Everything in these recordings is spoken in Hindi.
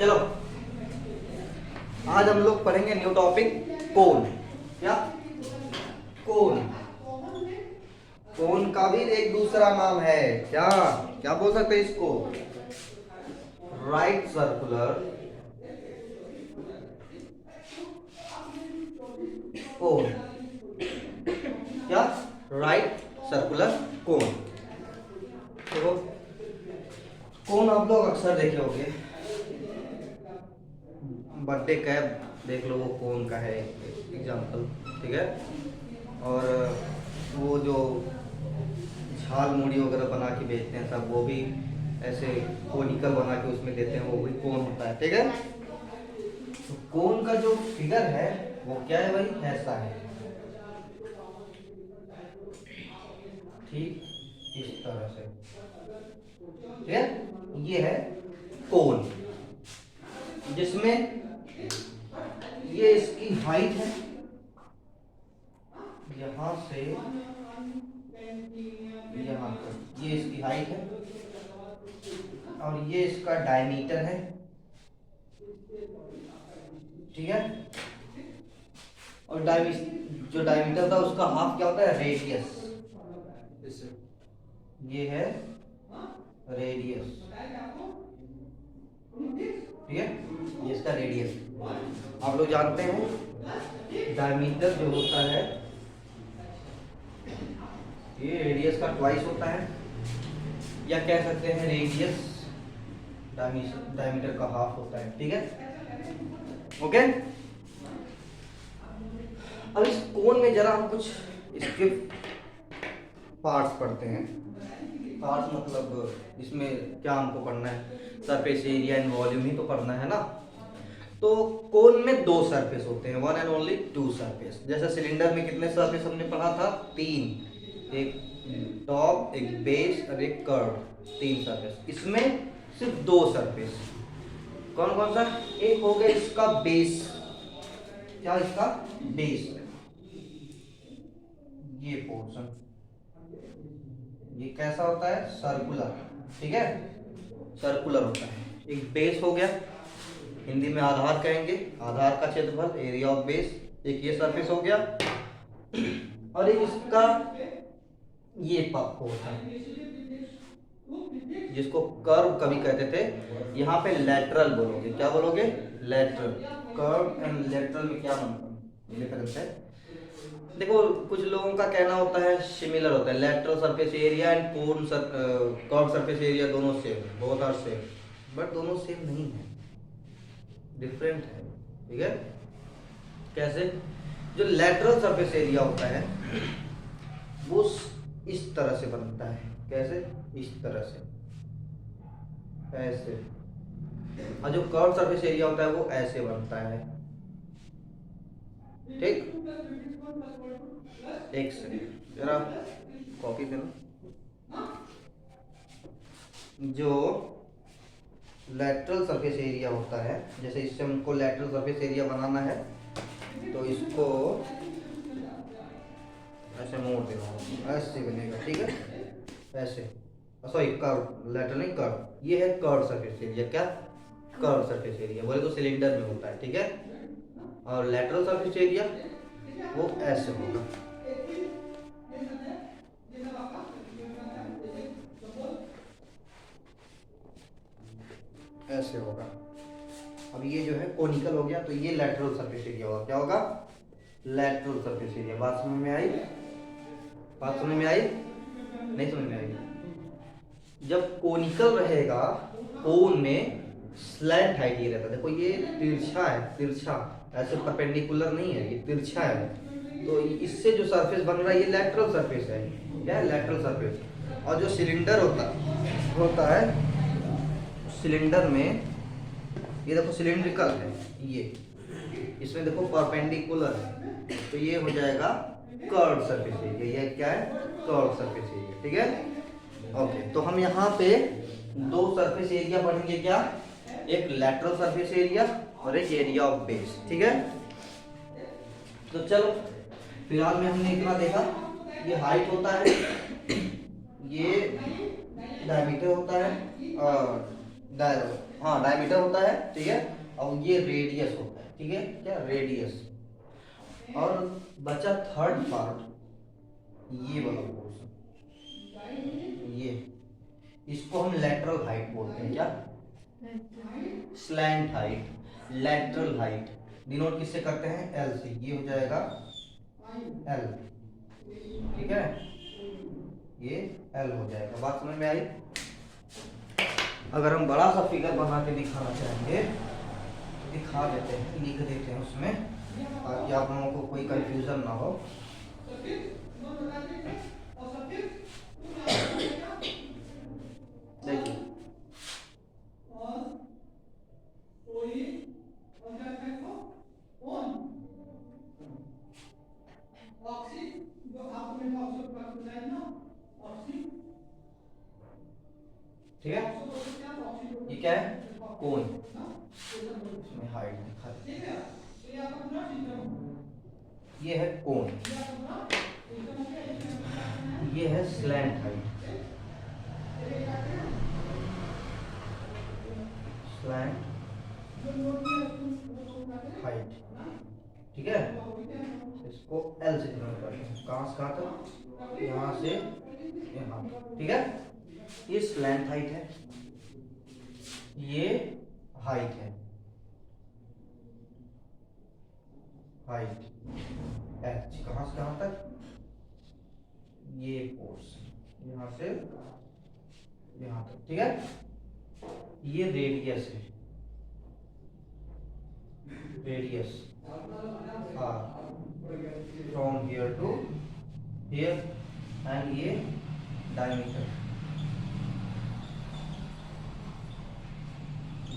चलो आज हम लोग पढ़ेंगे न्यू टॉपिक कोन। क्या कोन? कोन का भी एक दूसरा नाम है। क्या क्या बोल सकते हैं इसको? Right circular cone. क्या? Right circular cone. देखो कोन आप लोग अक्सर देखे होंगे, बर्थडे कैप देख लो, वो कोन का है एग्जाम्पल, ठीक है। और वो जो झाल मूड़ी वगैरह बना के बेचते हैं सब, वो भी ऐसे कोनिकल बना के उसमें देते हैं, वो भी कोन होता है, ठीक है। तो कोन का जो फिगर है वो क्या है भाई? ऐसा है, ठीक इस तरह से, ठीक है। ये है कोन, जिसमें ये इसकी हाइट है, यहां से यहां तक ये इसकी हाइट है, और ये इसका डायमीटर है, ठीक है। और जो डायमीटर था उसका हाफ क्या होता है? रेडियस। ये है रेडियस, ठीक है। ये इसका रेडियस। आप लोग जानते हैं डायमीटर जो होता है ये रेडियस का ट्वाइस होता है, या कह सकते हैं रेडियस डायमीटर का हाफ होता है, ठीक है। ओके, अब इस कोन में जरा हम कुछ इसके पार्ट्स पढ़ते हैं। पार्ट्स मतलब इसमें क्या हमको पढ़ना है? सरफेस एरिया एंड वॉल्यूम ही तो पढ़ना है ना। तो कोन में दो सरफेस होते हैं, one and only two surface. जैसे सिलेंडर में कितने सरफेस हमने पढ़ा था? तीन, एक टॉप, एक बेस और एक कर्व, तीन सरफेस। इसमें सिर्फ दो सरफेस। कौन कौन सा? एक हो गया इसका बेस। क्या? इसका बेस, ये पोर्शन, ये कैसा होता है? सर्कुलर, ठीक है, सर्कुलर होता है। एक बेस हो गया, हिंदी में आधार कहेंगे, आधार का क्षेत्रफल, एरिया ऑफ बेस। एक ये सरफेस हो गया, और एक इसका ये पक्ष होता है, जिसको कर्व कभी कहते थे। यहाँ पे लेटरल बोलोगे। क्या बोलोगे? लेटरल। कर्व एंड लेटरल में क्या डिफरेंस है? देखो कुछ लोगों का कहना होता है सिमिलर होता है, lateral surface area and cone curve surface area दोनों same, both are same, but दोनों सेम नहीं है, डिफरेंट है, ठीक है। कैसे? जो लेटरल सरफेस एरिया होता है वो इस तरह से बनता है। कैसे? इस तरह से, ऐसे। और जो कर्व सरफेस एरिया होता है वो ऐसे बनता है, ठीक। एक सेकंड जरा कॉपी देना। जो लेटरल सरफेस एरिया होता है, जैसे इससे हमको लेटरल सरफेस एरिया बनाना है, तो इसको ऐसे मोड़ देना, ऐसे बनेगा, ठीक है। ऐसे, सॉरी कर्व, लेटरल नहीं कर्व। ये है कर्व सरफेस एरिया। क्या? कर्व सरफेस एरिया बोले तो सिलेंडर में होता है, ठीक है। और लेटरल सरफेस एरिया वो ऐसे होगा, ऐसे होगा। अब ये जो है कोनिकल हो गया, तो ये लेटरल सरफेस एरिया होगा। क्या होगा? Lateral surface area. बात समझ में आई? बात समझ में आई? नहीं समझ में आई? जब कोनिकल रहेगा, कोन में स्लैंट हाइट ये रहता है। देखो ये तिरछा है, तिरछा, ऐसे परपेंडिकुलर नहीं है, ये तिरछा है। तो इससे जो सरफेस बन रहा है ये लेटरल सरफेस है। क्या है? Lateral surface. और जो सिलेंडर होता है, सिलेंडर में ये देखो सिलिंड्रिकल है, ये इसमें देखो परपेंडिकुलर है, तो ये हो जाएगा कर्व सरफेस एरिया। ये क्या है? कर्व सरफेस एरिया, ठीक है। ओके, तो हम यहाँ पे दो सरफेस एरिया पढ़ेंगे। क्या? एक लेटरल सरफेस एरिया और एक एरिया ऑफ बेस, ठीक है। तो चलो फिलहाल में हमने इतना देखा। ये हाइट होता है, ये डायमीटर होता है, और हाँ डायमीटर होता है, ठीक है, और ये रेडियस होता है, ठीक है, क्या रेडियस। और बचा थर्ड पार्ट, ये वाला पोर्शन, ये इसको हम लेटरल हाइट बोलते हैं। क्या? Slant height, lateral height denote किससे करते हैं? एल से। ये हो जाएगा एल, ठीक है, ये एल हो जाएगा। बात समझ में आई? अगर हम बड़ा सा फिगर बना के दिखाना चाहेंगे तो दिखा देते हैं, लिख देते हैं उसमें, ताकि आप लोगों को कोई कंफ्यूजन ना हो। देखिए ठीक है, ये क्या है? कोन। इसमें हाइट दिखा देते हैं, ये है कोन, ये है स्लैंट हाइट, स्लैंट हाइट, ठीक है। इसको एल से डिनोट करते हैं, कहाँ से कहाँ तक? यहाँ से यहाँ, ठीक है। ये स्लैंट हाइट है, ये हाइट है, हाइट एच, कहाँ से कहाँ तक? ये पोर्शन यहाँ से यहाँ तक, ठीक है। ये रेडियस है, radius R from here to here, and ये diameter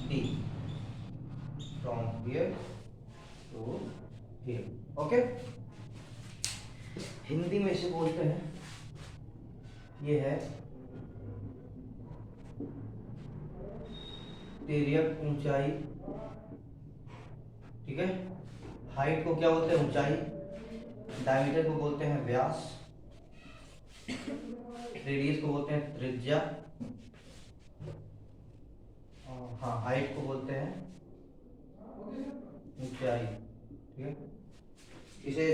D from here to here, okay. Hindi में इसे बोलते हैं, ये है तिर्यक ऊंचाई, ठीक है। हाइट को क्या बोलते हैं? ऊंचाई। डायमीटर को बोलते हैं व्यास, रेडियस को बोलते हैं त्रिज्या, हाँ हाइट को बोलते हैं ऊंचाई, ठीक है। इसे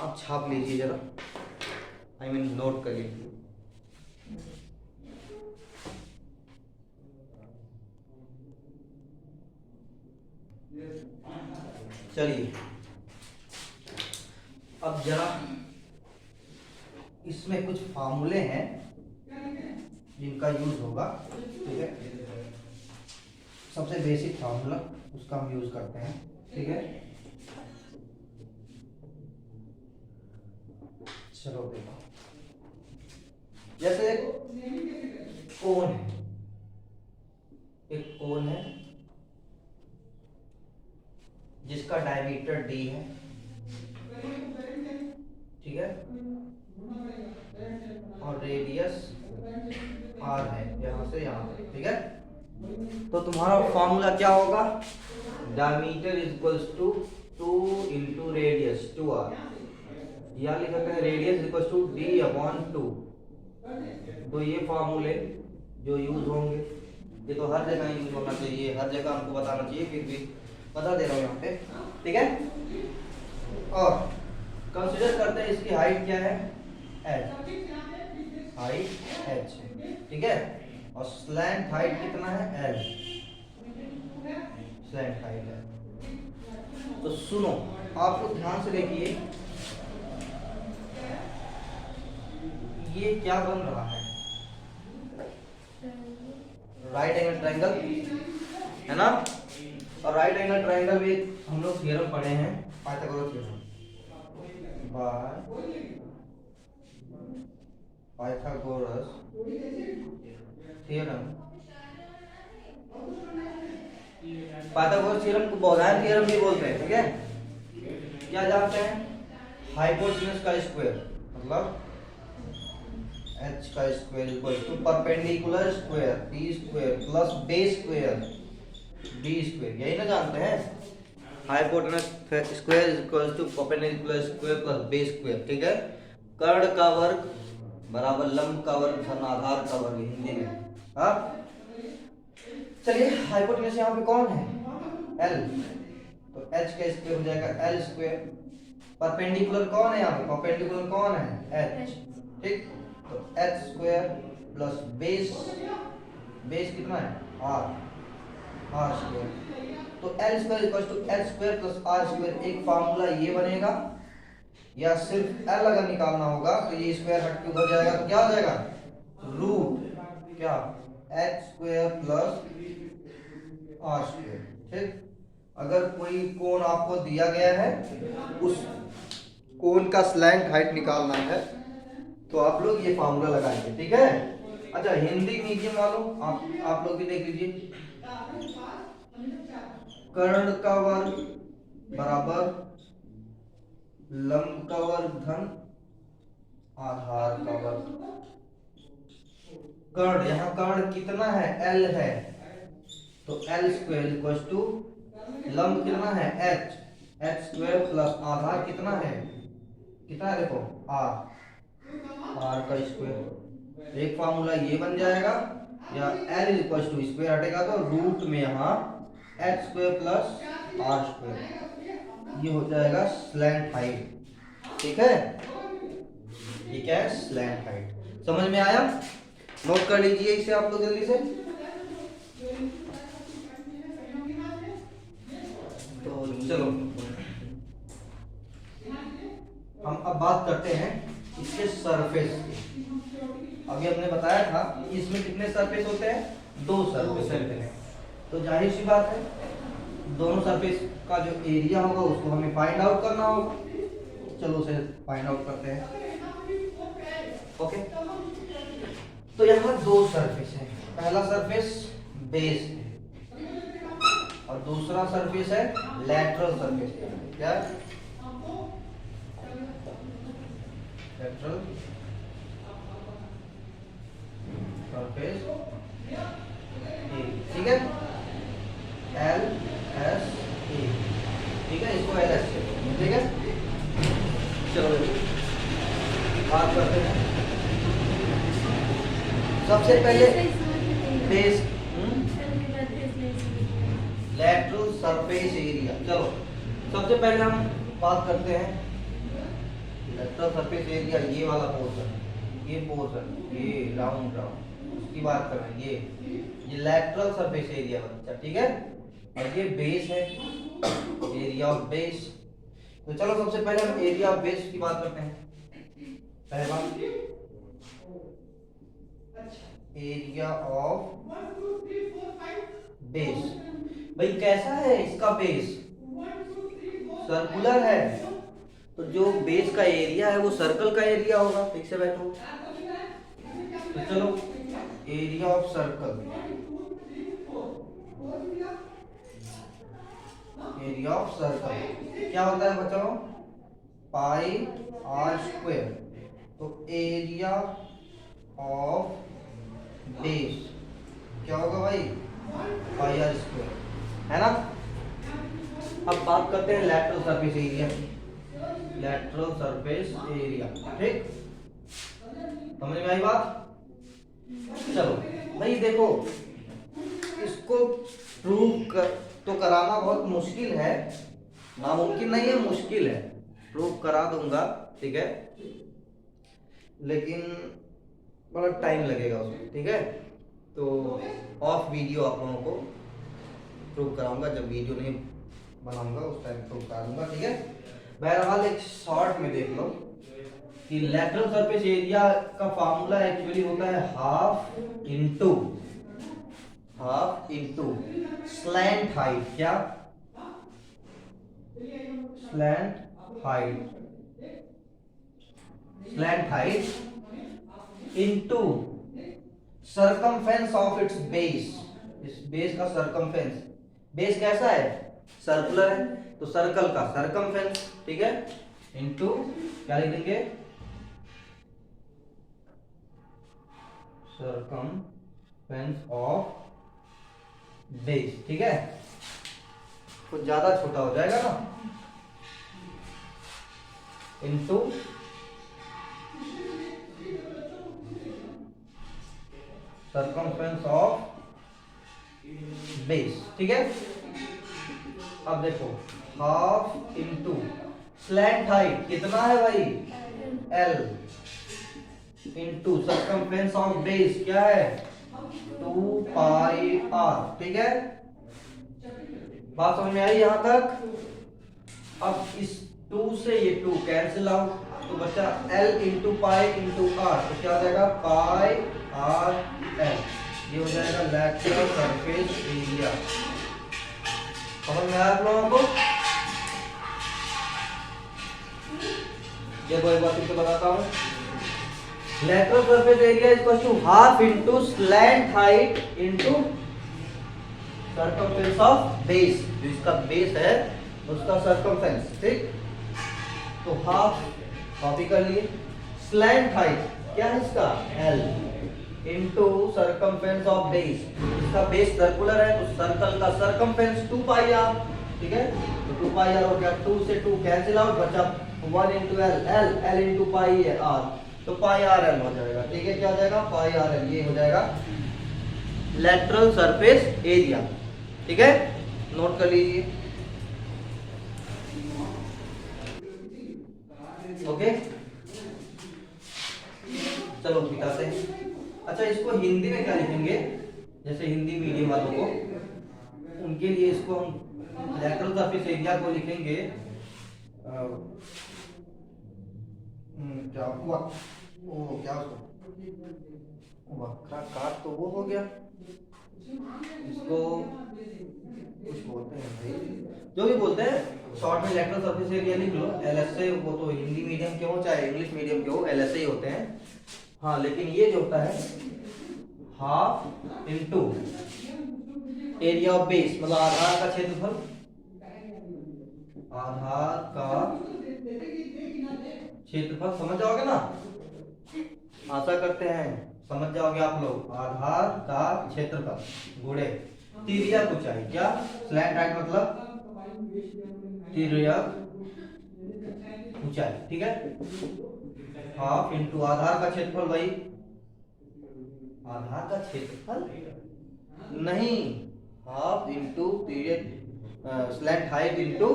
आप छाप लीजिए जरा, आई मीन नोट कर लीजिए। चलिए अब जरा इसमें कुछ फार्मूले हैं जिनका यूज होगा, ठीक है। सबसे बेसिक फार्मूला उसका हम यूज करते हैं, ठीक है। चलो देखो, जैसे एक कोन है, एक कोन है जिसका डायमीटर d है, ठीक है, और रेडियस r है यहाँ से यहाँ तक, ठीक है। तो तुम्हारा फॉर्मूला क्या होगा? Diameter is equals to 2 into radius 2r, या लिख सकते हैं radius equals to d upon 2। तो ये फॉर्मूले जो यूज होंगे, ये तो हर जगह यूज होना चाहिए, हर जगह हमको बताना चाहिए, फिर भी बता दे रहा हूँ यहाँ पे, ठीक है। और कंसीडर करते हैं इसकी हाइट क्या है? h, हाइट h है, ठीक है। और स्लैंट हाइट कितना है? l, स्लैंट हाइट है। तो सुनो, आप लोग ध्यान से देखिए, ये क्या बन रहा है? राइट एंगल ट्रायंगल है ना। और राइट एंगल ट्रायंगल में हम लोग थ्योरम पढ़े हैं, Pythagoras theorem, Pythagoras theorem, Pythagoras theorem को बोहरान थ्योरम भी बोलते हैं, ठीक है। क्या जानते हैं? हाइपोटेन्यूज का स्क्वायर मतलब h का square equal to perpendicular square p square plus base square d square, यही ना जानते हैं? Hypotenuse square equal to perpendicular square plus base square, ठीक है। कर्ण का वर्ग बराबर लंब का वर्ग धन आधार का वर्ग, हिंदी में। हाँ, चलिए हाइपोटेनस यहाँ पे कौन है, एल, तो एच का स्क्वायर हो जाएगा एल स्क्वायर। परपेंडिकुलर कौन है यहाँ पे, परपेंडिकुलर कौन है, एच, ठीक। तो H square plus base, base कितना है आर, आर स्क्वायर। तो L square equal to H square plus R square. एक फार्मूला ये बनेगा, या सिर्फ एल अगर निकालना होगा तो ये स्क्वायर हट के उधर जाएगा तो क्या हो जाएगा, रूट क्या, H square plus R square, ठीक। अगर कोई कोण आपको दिया गया है, उस कोण का स्लैंट हाइट निकालना है तो आप लोग ये फार्मूला लगाएंगे, ठीक है। अच्छा हिंदी मीडियम वालों आप लोग भी देख लीजिए, कर्ण का वर्ग बराबर लंब का वर्ग धन आधार का वर्ग। कर्ण, यहाँ कर्ण कितना है, एल है, तो एल स्क्वायर इक्वल टू लंब कितना है एच, एच स्क्वायर प्लस आधार कितना है, कितना है देखो आर, आर का स्क्वायर। एक फार्मूला ये बन जाएगा, या एल इक्वल टू स्क्वायर हटेगा तो रूट में यहाँ H square plus R square, ये हो जाएगा स्लैंट हाइट, ठीक है। ये क्या है, स्लैंट हाइट। समझ में आया, नोट कर लीजिए इसे आप लोग जल्दी से। तो चलो हम अब बात करते हैं इसके सरफेस की। अभी हमने बताया था कि इसमें कितने सरफेस होते हैं, दो सरफेस होते हैं। तो जाहिर सी बात है दोनों सरफेस का जो एरिया होगा उसको हमें फाइंड आउट करना होगा। चलो उसे फाइंड आउट करते हैं, ओके। तो यहाँ दो सरफेस है, पहला सरफेस बेस है और दूसरा सरफेस है लैटरल सरफेस। क्या, लैटरल सरफेस, ठीक है, एल एस ए, ठीक है, इसको एल एस, ठीक है। चलो बात करते हैं सबसे पहले बेस, लैटरल सरफेस एरिया। चलो सबसे पहले हम बात करते हैं लैटरल सरफेस एरिया, ये वाला पोर्शन, ये पोर्शन, ये राउंड राउंड, उसकी बात कर रहे हैं। ये लैटरल सरफेस एरिया बच्चा, ठीक है। और ये बेस है, एरिया ऑफ बेस। तो चलो सबसे पहले हम एरिया ऑफ बेस की बात करते हैं। पहला एरिया ऑफ बेस, भाई कैसा है इसका बेस, सर्कुलर है, तो जो बेस का एरिया है वो सर्कल का एरिया होगा। ठीक से बैठो। तो चलो area of circle, area of circle क्या होता है बच्चों, पाई आर स्क्वायर। तो एरिया ऑफ बेस क्या होगा भाई, पाई आर स्क्वायर, है ना। अब बात करते हैं lateral surface area, lateral surface area, ठीक। समझ में आई बात। चलो भाई देखो, इसको प्रूव तो कराना बहुत मुश्किल है, नामुमकिन नहीं है, मुश्किल है। प्रूव करा दूंगा, ठीक है, लेकिन बड़ा टाइम लगेगा उसमें, ठीक है। तो ऑफ वीडियो आप लोगों को प्रूव कराऊंगा, जब वीडियो नहीं बनाऊंगा उस टाइम प्रूव करा दूंगा, ठीक है। बहरहाल एक शॉर्ट में देख लो कि लैटरल सरफेस एरिया का फार्मूला एक्चुअली होता है हाफ इंटू स्लैंट हाइट। क्या, slant height into circumference of its base. इस बेस का सरकमफेरेंस, बेस कैसा है, सर्कुलर है, तो सर्कल का सरकमफेरेंस, ठीक है, इंटू क्या लिख देंगे, सरकमफेरेंस ऑफ बेस, ठीक है। कुछ ज्यादा छोटा हो जाएगा ना, इंटू सरकमफेरेंस ऑफ बेस, ठीक है। अब देखो हाफ इंटू स्लैंट हाइट कितना है भाई, L, into circumference of base क्या है, 2 पाई आर, ठीक है। बात समझ में आई यहां तक। अब इस 2 से ये 2 कैंसिल आउट, तो बचा L into pi into R, तो क्या हो जाएगा पाई आर एल, ये हो जाएगा लैटरल सरफेस एरिया। समझ में आया आप लोगों को। देखो एक बार फिर से बताता हूं, lateral surface area equal to half into slant height into circumference of base, जो इसका बेस है उसका सर्कमफ्रेंस, ठीक। तो हाफ कॉपी कर लिए, स्लैंट हाइट क्या है इसका L into circumference of base, इसका बेस सर्कुलर है तो सर्कल का सर्कमफ्रेंस 2 पाई आर, ठीक है। तो 2 पाई आर हो गया, 2 से 2 कैंसिल आउट, बचा 1 into L, L into pi है आर, तो पाई आर एल हो जाएगा, ठीक है। क्या हो जाएगा पाई आर एल, ये हो जाएगा लैटरल सरफेस एरिया, ठीक है। नोट कर लीजिए, ओके। चलो दिखाते हैं। अच्छा इसको हिंदी में क्या लिखेंगे, जैसे हिंदी मीडियम वालों को, उनके लिए इसको हम लैटरल सरफेस एरिया को लिखेंगे क्या हुआ, ओ क्या उसको वक्राकार, तो वो हो गया, इसको कुछ बोलते हैं भाई, जो भी बोलते हैं, शॉर्ट में लैटरल सरफेस एरिया लिख लो, एलएसए। वो तो हिंदी मीडियम के हो चाहे इंग्लिश मीडियम के हो, एलएसए ही होते हैं। हाँ लेकिन ये जो होता है half into area of base, मतलब आधार का क्षेत्रफल, आधार का क्षेत्रफल, समझ जाओगे ना, आशा करते हैं समझ जाओगे आप लोग। आधार का क्षेत्रफल गुणे तिर्यक ऊंचाई, क्या स्लैंट हाइट मतलब तिर्यक ऊंचाई, ठीक है। हाफ इंटू आधार का क्षेत्रफल, भाई आधार का क्षेत्रफल नहीं, हाफ इंटू तिर्यक slant height into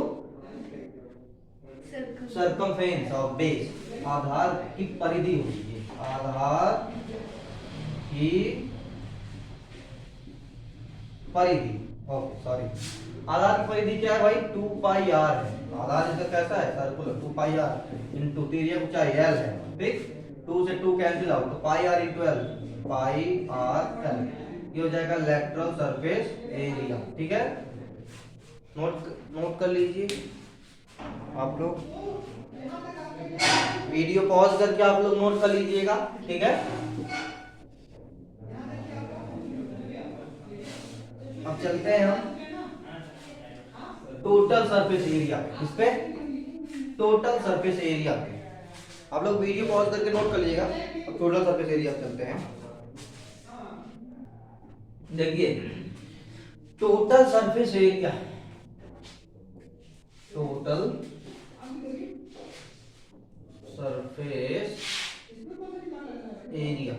circumference of base, आधार की परिधि होगी, आधार की परिधि, ओके सॉरी, आधार की परिधि क्या है भाई 2 पाई आर है, आधार इसका कैसा है सर्कुलर, 2 पाई आर इंटू तिर्यक ऊंचाई एल है, ठीक। 2 से 2 कैंसिल आउट, तो pi r into l, pi r l, ये हो जाएगा लैटरल सरफेस एरिया, ठीक है। नोट कर लीजिए आप लोग, वीडियो पॉज करके आप लोग नोट कर लीजिएगा, ठीक है। अब चलते हैं हम टोटल सरफेस एरिया, इस पे टोटल सरफेस एरिया पे आप लोग वीडियो पॉज करके नोट कर लीजिएगा। अब टोटल सरफेस एरिया चलते हैं, देखिए total surface area, total surface area,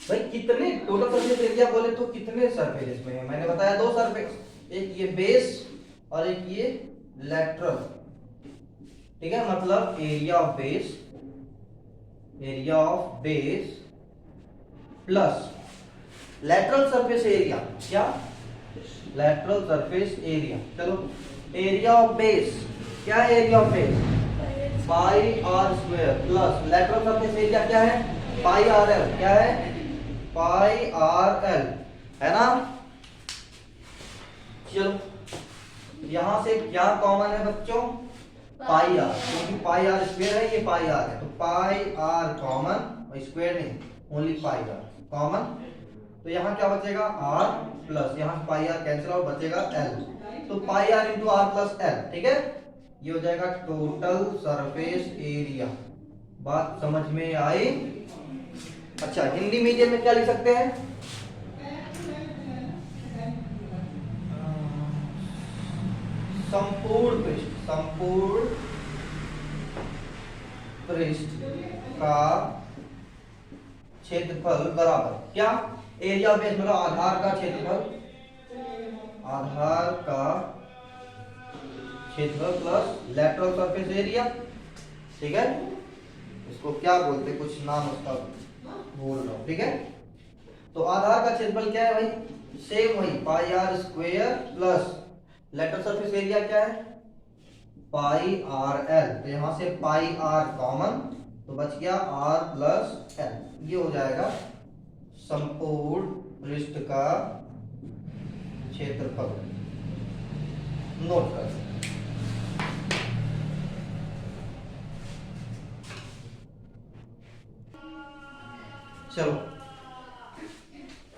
भाई कितने टोटल सरफेस एरिया बोले तो कितने सरफेस में है, मैंने बताया 2 सरफेस, एक ये बेस और एक ये लैटरल, ठीक है। मतलब area of base, area of base plus lateral surface area, क्या लैटरल सरफेस एरिया। चलो एरिया ऑफ बेस क्या है, area of base pi are square plus lateral surface area क्या है पाई आर एल, क्या है पाई आर एल, है ना। चलो यहां से क्या कॉमन है बच्चों, पाई आर, क्योंकि पाई आर स्क्वायर है, ये पाई आर है, तो पाई आर कॉमन, स्क्वायर नहीं, ओनली पाई आर कॉमन, तो यहाँ क्या बचेगा आर प्लस, यहाँ पाई आर कैंसिल आउट, बचेगा एल, तो pi r into r plus l, ठीक है। ये हो जाएगा टोटल सरफेस एरिया। बात समझ में आई। अच्छा हिंदी मीडियम में क्या लिख सकते हैं, संपूर्ण पृष्ठ, संपूर्ण पृष्ठ का क्षेत्रफल बराबर क्या, एरिया बेस मतलब आधार का क्षेत्रफल आधार का क्षेत्रफल प्लस लेटरल सरफेस एरिया, ठीक है। इसको क्या बोलते हैं, कुछ नाम उसका बोल रहा हूँ, ठीक है। तो आधार का क्षेत्रफल क्या है भाई, सेम वही pi are square plus lateral surface area क्या है, पाई आर एल। तो यहां से पाई आर कॉमन, तो बच गया आर प्लस एल। ये हो जाएगा संपूर्ण पृष्ठ का क्षेत्रफल। नोट कर, चलो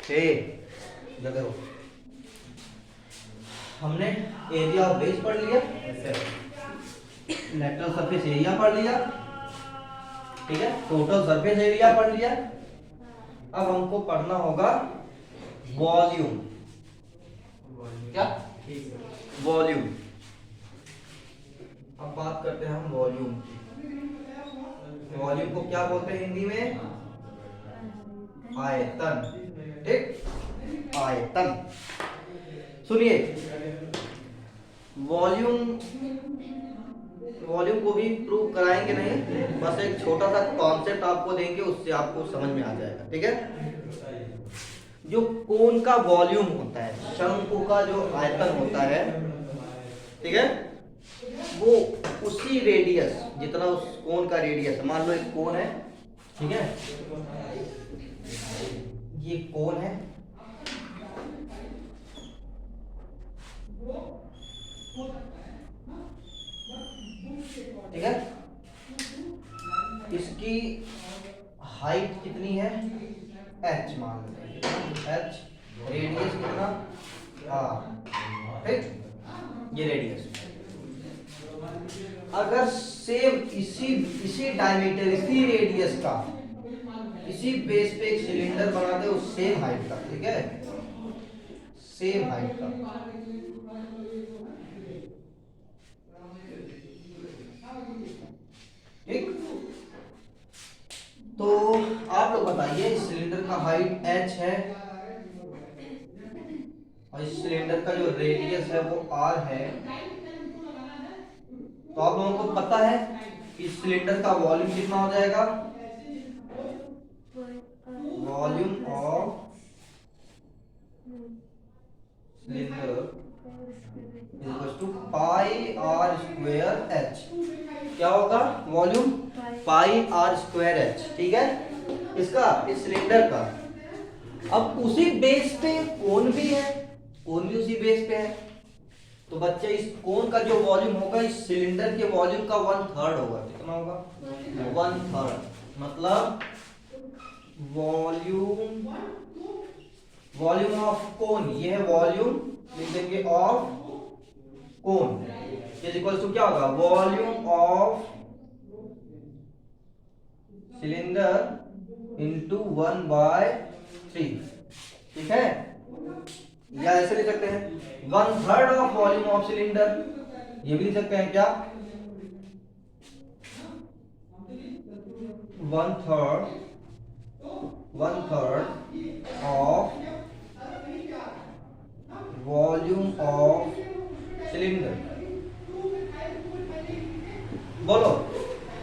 हे देखो, हमने एरिया ऑफ बेस पढ़ लिया, लेटरल सरफेस एरिया पढ़ लिया, ठीक है, टोटल सरफेस एरिया पढ़ लिया। अब हमको पढ़ना होगा वॉल्यूम। क्या, वॉल्यूम। अब बात करते हैं हम वॉल्यूम की। वॉल्यूम को क्या बोलते हैं हिंदी में, आयतन, ठीक, आयतन। सुनिए, वॉल्यूम को भी प्रूव कराएंगे नहीं, बस एक छोटा सा कॉन्सेप्ट आपको देंगे, उससे आपको समझ में आ जाएगा, ठीक है। जो कोन का वॉल्यूम होता है, शंकु का जो आयतन होता है, ठीक है, वो उसी रेडियस जितना उस कोन का रेडियस, मान लो एक कोन है, ठीक है, ये कोन है, ठीक है, इसकी हाइट कितनी है, h मान लो, h, रेडियस कितना, r, ठीक, ये रेडियस। अगर सेम इसी डायमीटर, इसी रेडियस का, इसी बेस पे एक सिलेंडर बना दे उस सेम हाइट का, ठीक है, सेम हाइट का, ठीक, तो आप लोग बताइए, इस सिलेंडर का हाइट h है और इस सिलेंडर का जो रेडियस है वो r है, तो आप लोगों को पता है इस सिलेंडर का वॉल्यूम कितना हो जाएगा, volume of cylinder equals to pi are square H. क्या होगा, volume pi are square H, ठीक है, इसका, इस सिलेंडर का। अब उसी बेस पे कोन भी है, कोन भी उसी बेस पे है, तो बच्चे इस कोन का जो वॉल्यूम होगा इस सिलेंडर के वॉल्यूम का 1/3 होगा। कितना होगा, 1/3, मतलब वॉल्यूम ऑफ कोन, ये है वॉल्यूम, लिख देंगे of cone, is equal to क्या होगा, वॉल्यूम ऑफ सिलेंडर इंटू 1/3, ठीक है, या ऐसे लिख सकते हैं 1/3 ऑफ वॉल्यूम ऑफ सिलेंडर, ये भी लिख सकते हैं क्या, 1/3 ऑफ वॉल्यूम ऑफ सिलेंडर। बोलो,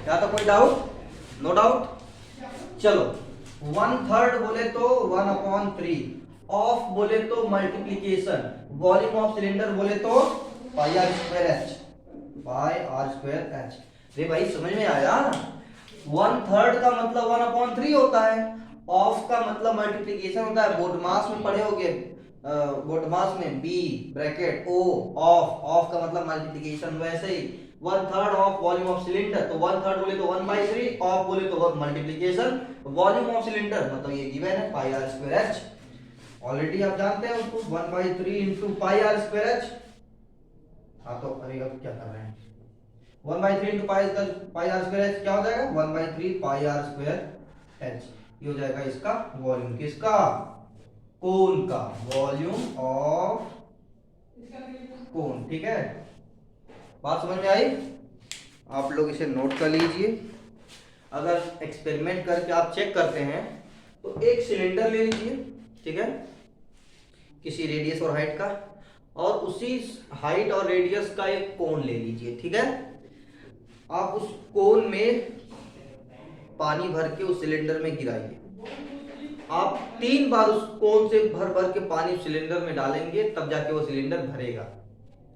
क्या तो कोई डाउट, नो डाउट। चलो, 1/3 बोले तो 1/3, ऑफ बोले तो मल्टीप्लीकेशन, वॉल्यूम ऑफ सिलेंडर बोले तो pi are square h, pi are square h. रे भाई समझ में आया, 1/3 का मतलब 1/3 होता है, ऑफ का मतलब मल्टीप्लीकेशन होता है, बोर्ड मास में पढ़े होगे, बोर्ड मास में बी ब्रैकेट ओ, ऑफ का मतलब मल्टीप्लीकेशन, वैसे ही 1/3 ऑफ वॉल्यूम ऑफ सिलेंडर, तो 1/3 बोले तो 1/3, ऑफ बोले तो मल्टीप्लीकेशन, वॉल्यूम ऑफ सिलेंडर मतलब ये गिवन है pi are square H. Already आप जानते हैं उसको, 1/3 into pi are square H. हाँ तो अरे अब क्या कर रहे हैं, 1/3 into pi are square H क्या हो जाएगा, 1/3 पाई आर स्क्वायर एच। ये हो जाएगा इसका वॉल्यूम, किसका, कोन का, वॉल्यूम ऑफ कोन, ठीक है। बात समझ में आई, आप लोग इसे नोट कर लीजिए। अगर एक्सपेरिमेंट करके आप चेक करते हैं तो एक सिलेंडर ले लीजिए, ठीक है, किसी रेडियस और हाइट का, और उसी हाइट और रेडियस का एक कोन ले लीजिए, ठीक है। आप उस कोन में पानी भर के उस सिलेंडर में गिराइए। आप 3 बार उस कोन से भर भर के पानी सिलेंडर में डालेंगे, तब जाके वो सिलेंडर भरेगा।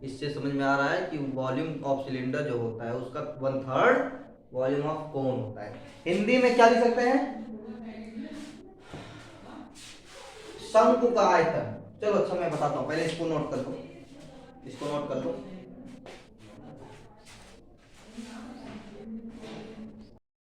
इससे समझ में आ रहा है कि वॉल्यूम ऑफ सिलेंडर जो होता है उसका 1/3 वॉल्यूम ऑफ कोन होता है। हिंदी में क्या लिख सकते हैं? शंकु का आयतन। चलो अच्छा मैं बताता हूं, पहले इसको नोट कर लो, इसको नोट कर लो।